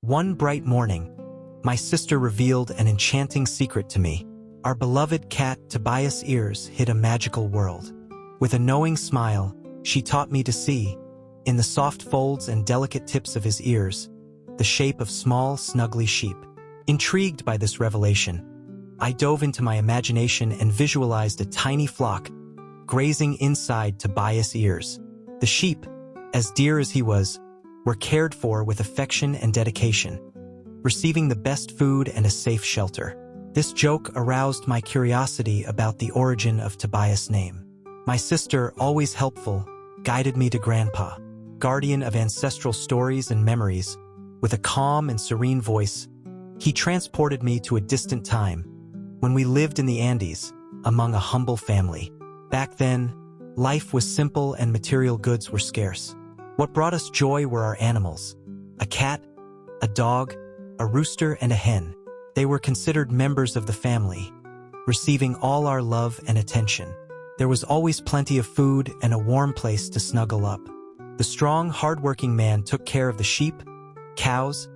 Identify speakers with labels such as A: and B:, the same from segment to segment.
A: One bright morning, my sister revealed an enchanting secret to me. Our beloved cat Tobias' ears hid a magical world. With a knowing smile, she taught me to see, in the soft folds and delicate tips of his ears, the shape of small, snuggly sheep. Intrigued by this revelation, I dove into my imagination and visualized a tiny flock grazing inside Tobias' ears. The sheep, as dear as he was, were cared for with affection and dedication, receiving the best food and a safe shelter. This joke aroused my curiosity about the origin of Tobias' name. My sister, always helpful, guided me to Grandpa, guardian of ancestral stories and memories. With a calm and serene voice, he transported me to a distant time, when we lived in the Andes, among a humble family. Back then, life was simple and material goods were scarce. What brought us joy were our animals: a cat, a dog, a rooster, and a hen. They were considered members of the family, receiving all our love and attention. There was always plenty of food and a warm place to snuggle up. The strong, hard-working man took care of the sheep, cows,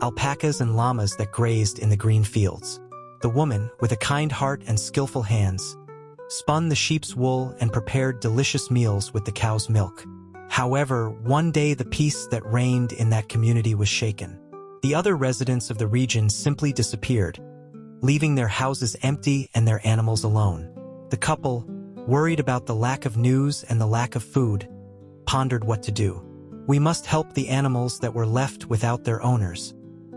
A: alpacas, and llamas that grazed in the green fields. The woman, with a kind heart and skillful hands, spun the sheep's wool and prepared delicious meals with the cow's milk. However, one day the peace that reigned in that community was shaken. The other residents of the region simply disappeared, leaving their houses empty and their animals alone. The couple, worried about the lack of news and the lack of food, pondered what to do. "We must help the animals that were left without their owners,"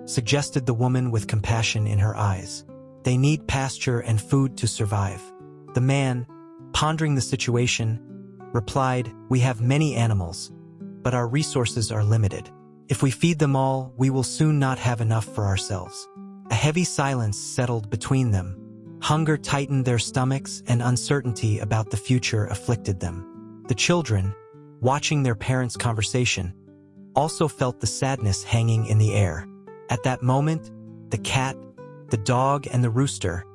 A: suggested the woman with compassion in her eyes. "They need pasture and food to survive." The man, pondering the situation, replied, "We have many animals, but our resources are limited. If we feed them all, we will soon not have enough for ourselves." A heavy silence settled between them. Hunger tightened their stomachs and uncertainty about the future afflicted them. The children, watching their parents' conversation, also felt the sadness hanging in the air. At that moment, the cat, the dog, and the rooster,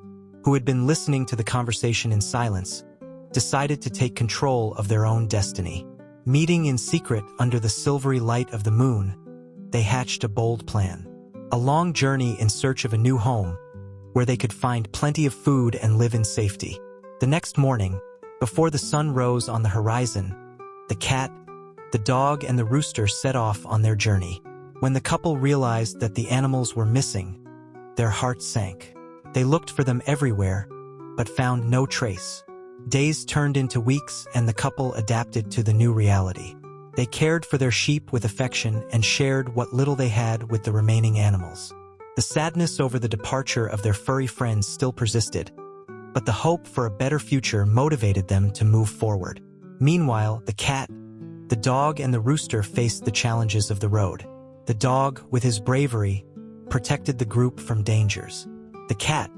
A: who had been listening to the conversation in silence, decided to take control of their own destiny. Meeting in secret under the silvery light of the moon, they hatched a bold plan. A long journey in search of a new home, where they could find plenty of food and live in safety. The next morning, before the sun rose on the horizon, the cat, the dog, and the rooster set off on their journey. When the couple realized that the animals were missing, their hearts sank. They looked for them everywhere, but found no trace. Days turned into weeks, and the couple adapted to the new reality. They cared for their sheep with affection and shared what little they had with the remaining animals. The sadness over the departure of their furry friends still persisted, but the hope for a better future motivated them to move forward. Meanwhile, the cat, the dog, and the rooster faced the challenges of the road. The dog, with his bravery, protected the group from dangers. The cat,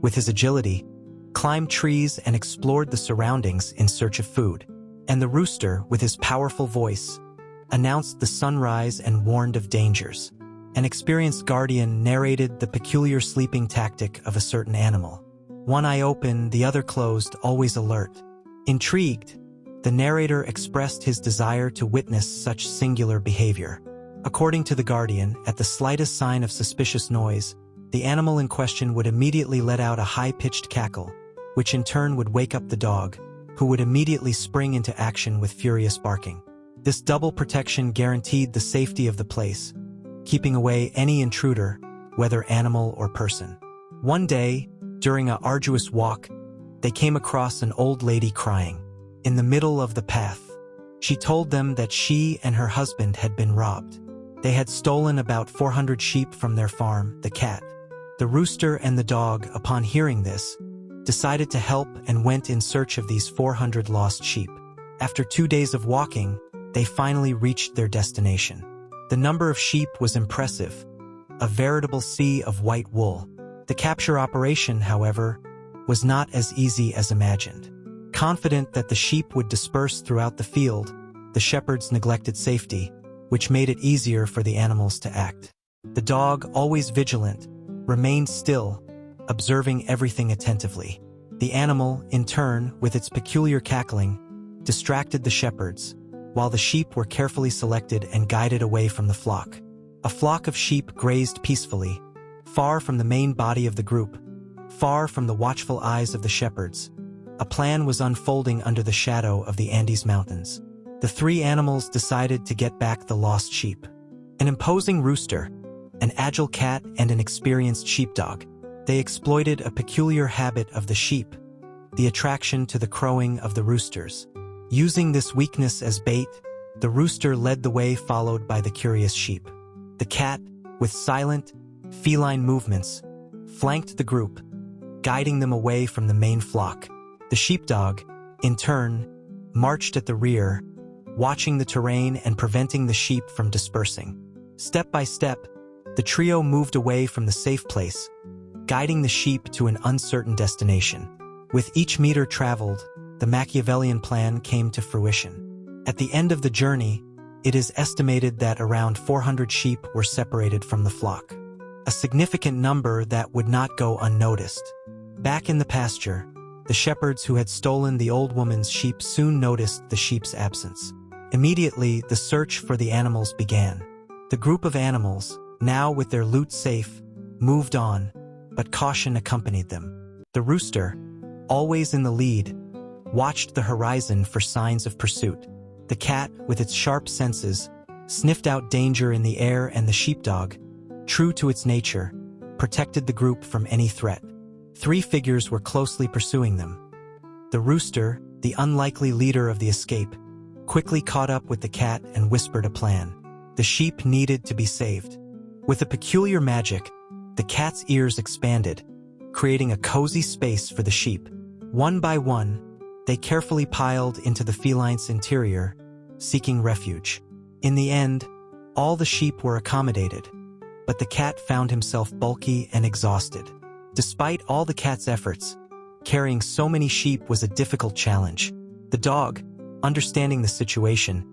A: with his agility, climbed trees and explored the surroundings in search of food. And the rooster, with his powerful voice, announced the sunrise and warned of dangers. An experienced guardian narrated the peculiar sleeping tactic of a certain animal. One eye open, the other closed, always alert. Intrigued, the narrator expressed his desire to witness such singular behavior. According to the guardian, at the slightest sign of suspicious noise, the animal in question would immediately let out a high-pitched cackle, which in turn would wake up the dog, who would immediately spring into action with furious barking. This double protection guaranteed the safety of the place, keeping away any intruder, whether animal or person. One day, during an arduous walk, they came across an old lady crying. In the middle of the path, she told them that she and her husband had been robbed. They had stolen about 400 sheep from their farm. The cat, the rooster, and the dog, upon hearing this, decided to help and went in search of these 400 lost sheep. After 2 days of walking, they finally reached their destination. The number of sheep was impressive, a veritable sea of white wool. The capture operation, however, was not as easy as imagined. Confident that the sheep would disperse throughout the field, the shepherds neglected safety, which made it easier for the animals to act. The dog, always vigilant, remained still, observing everything attentively. The animal, in turn, with its peculiar cackling, distracted the shepherds, while the sheep were carefully selected and guided away from the flock. A flock of sheep grazed peacefully, far from the main body of the group, far from the watchful eyes of the shepherds. A plan was unfolding under the shadow of the Andes Mountains. The three animals decided to get back the lost sheep. An imposing rooster, an agile cat, and an experienced sheepdog. They exploited a peculiar habit of the sheep, the attraction to the crowing of the roosters. Using this weakness as bait, the rooster led the way, followed by the curious sheep. The cat, with silent, feline movements, flanked the group, guiding them away from the main flock. The sheepdog, in turn, marched at the rear, watching the terrain and preventing the sheep from dispersing. Step by step, the trio moved away from the safe place, guiding the sheep to an uncertain destination. With each meter traveled, the Machiavellian plan came to fruition. At the end of the journey, it is estimated that around 400 sheep were separated from the flock, a significant number that would not go unnoticed. Back in the pasture, the shepherds who had stolen the old woman's sheep soon noticed the sheep's absence. Immediately, the search for the animals began. The group of animals, now with their loot safe, moved on, but caution accompanied them. The rooster, always in the lead, watched the horizon for signs of pursuit. The cat, with its sharp senses, sniffed out danger in the air, and the sheepdog, true to its nature, protected the group from any threat. Three figures were closely pursuing them. The rooster, the unlikely leader of the escape, quickly caught up with the cat and whispered a plan. The sheep needed to be saved. With a peculiar magic, the cat's ears expanded, creating a cozy space for the sheep. One by one, they carefully piled into the feline's interior, seeking refuge. In the end, all the sheep were accommodated, but the cat found himself bulky and exhausted. Despite all the cat's efforts, carrying so many sheep was a difficult challenge. The dog, understanding the situation,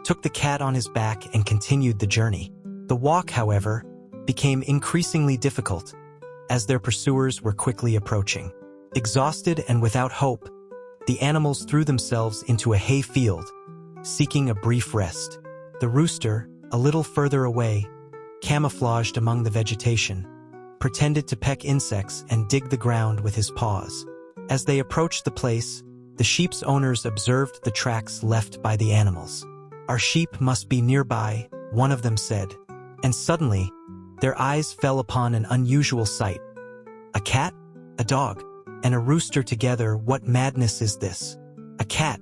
A: took the cat on his back and continued the journey. The walk, however, became increasingly difficult, as their pursuers were quickly approaching. Exhausted and without hope, the animals threw themselves into a hay field, seeking a brief rest. The rooster, a little further away, camouflaged among the vegetation, pretended to peck insects and dig the ground with his paws. As they approached the place, the sheep's owners observed the tracks left by the animals. "Our sheep must be nearby," one of them said. And suddenly, their eyes fell upon an unusual sight. A cat, a dog, and a rooster together. What madness is this? A cat,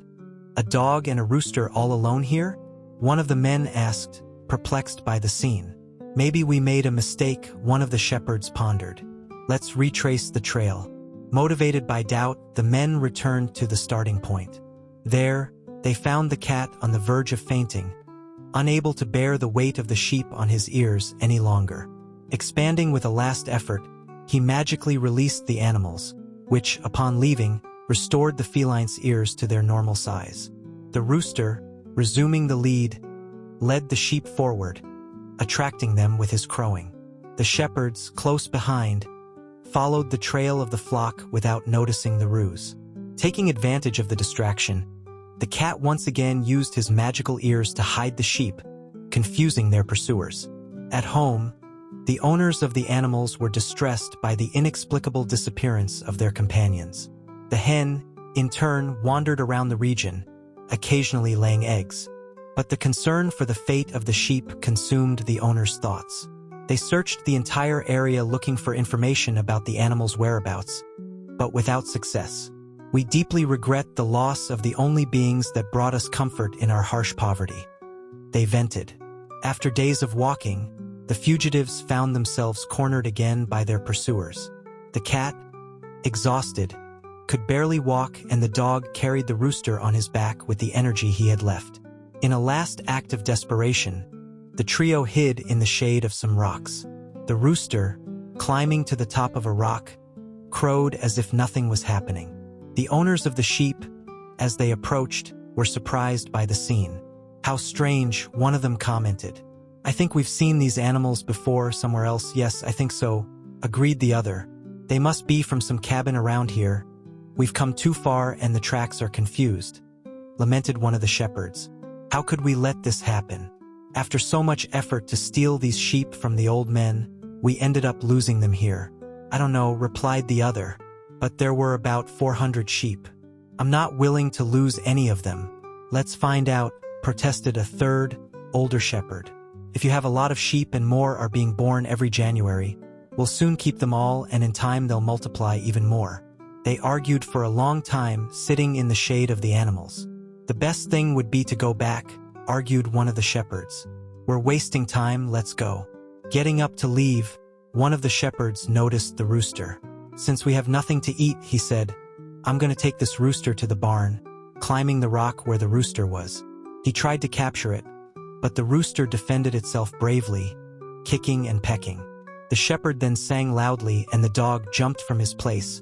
A: a dog, and a rooster all alone here? One of the men asked, perplexed by the scene. "Maybe we made a mistake," one of the shepherds pondered. "Let's retrace the trail." Motivated by doubt, the men returned to the starting point. There, they found the cat on the verge of fainting, unable to bear the weight of the sheep on his ears any longer. Expanding with a last effort, he magically released the animals, which, upon leaving, restored the feline's ears to their normal size. The rooster, resuming the lead, led the sheep forward, attracting them with his crowing. The shepherds, close behind, followed the trail of the flock without noticing the ruse. Taking advantage of the distraction, the cat once again used his magical ears to hide the sheep, confusing their pursuers. At home, the owners of the animals were distressed by the inexplicable disappearance of their companions. The hen, in turn, wandered around the region, occasionally laying eggs. But the concern for the fate of the sheep consumed the owners' thoughts. They searched the entire area looking for information about the animals' whereabouts, but without success. "We deeply regret the loss of the only beings that brought us comfort in our harsh poverty," they vented. After days of walking, the fugitives found themselves cornered again by their pursuers. The cat, exhausted, could barely walk, and the dog carried the rooster on his back with the energy he had left. In a last act of desperation, the trio hid in the shade of some rocks. The rooster, climbing to the top of a rock, crowed as if nothing was happening. The owners of the sheep, as they approached, were surprised by the scene. "How strange," one of them commented. "I think we've seen these animals before somewhere else." "Yes, I think so," agreed the other. "They must be from some cabin around here. We've come too far and the tracks are confused," lamented one of the shepherds. "How could we let this happen?" After so much effort to steal these sheep from the old men, we ended up losing them here. I don't know, replied the other, but there were about 400 sheep. I'm not willing to lose any of them. Let's find out, protested a third, older shepherd. If you have a lot of sheep and more are being born every January, we'll soon keep them all and in time they'll multiply even more. They argued for a long time, sitting in the shade of the animals. The best thing would be to go back, argued one of the shepherds. We're wasting time, let's go. Getting up to leave, one of the shepherds noticed the rooster. Since we have nothing to eat, he said, I'm going to take this rooster to the barn, climbing the rock where the rooster was. He tried to capture it, but the rooster defended itself bravely, kicking and pecking. The shepherd then sang loudly and the dog jumped from his place,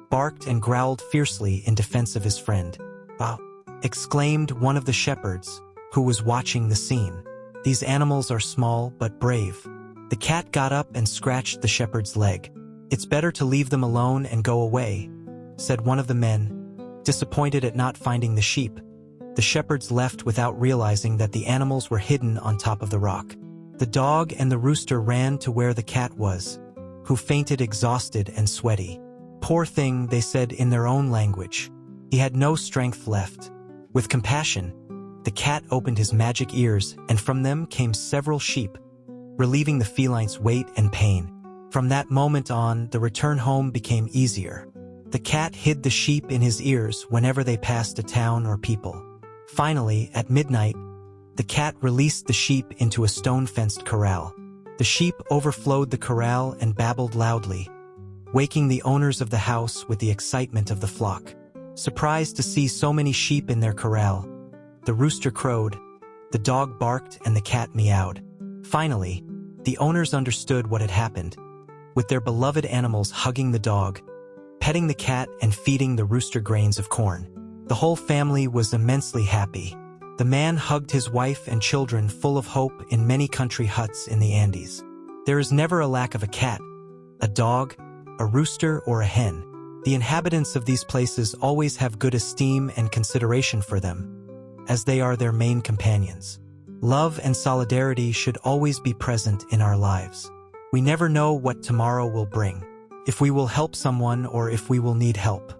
A: barked and growled fiercely in defense of his friend. Wow! Exclaimed one of the shepherds, who was watching the scene. These animals are small but brave. The cat got up and scratched the shepherd's leg. It's better to leave them alone and go away, said one of the men, disappointed at not finding the sheep. The shepherds left without realizing that the animals were hidden on top of the rock. The dog and the rooster ran to where the cat was, who fainted exhausted and sweaty. Poor thing, they said in their own language. He had no strength left. With compassion, the cat opened his magic ears, and from them came several sheep, relieving the feline's weight and pain. From that moment on, the return home became easier. The cat hid the sheep in his ears whenever they passed a town or people. Finally, at midnight, the cat released the sheep into a stone-fenced corral. The sheep overflowed the corral and babbled loudly, waking the owners of the house with the excitement of the flock. Surprised to see so many sheep in their corral, the rooster crowed, the dog barked, and the cat meowed. Finally, the owners understood what had happened, with their beloved animals hugging the dog, petting the cat, and feeding the rooster grains of corn. The whole family was immensely happy. The man hugged his wife and children full of hope in many country huts in the Andes. There is never a lack of a cat, a dog, a rooster, or a hen. The inhabitants of these places always have good esteem and consideration for them, as they are their main companions. Love and solidarity should always be present in our lives. We never know what tomorrow will bring, if we will help someone or if we will need help.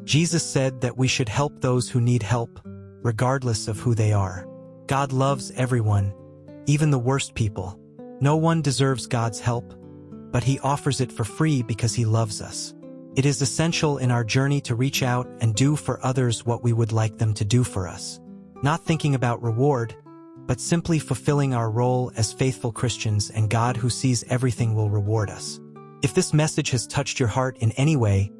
A: Jesus said that we should help those who need help, regardless of who they are. God loves everyone, even the worst people. No one deserves God's help, but He offers it for free because He loves us. It is essential in our journey to reach out and do for others what we would like them to do for us. Not thinking about reward, but simply fulfilling our role as faithful Christians, and God who sees everything will reward us. If this message has touched your heart in any way,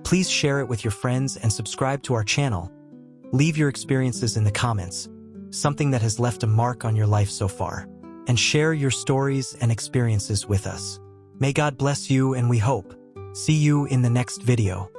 A: please share it with your friends and subscribe to our channel. Leave your experiences in the comments, something that has left a mark on your life so far, and share your stories and experiences with us. May God bless you, and we hope see you in the next video.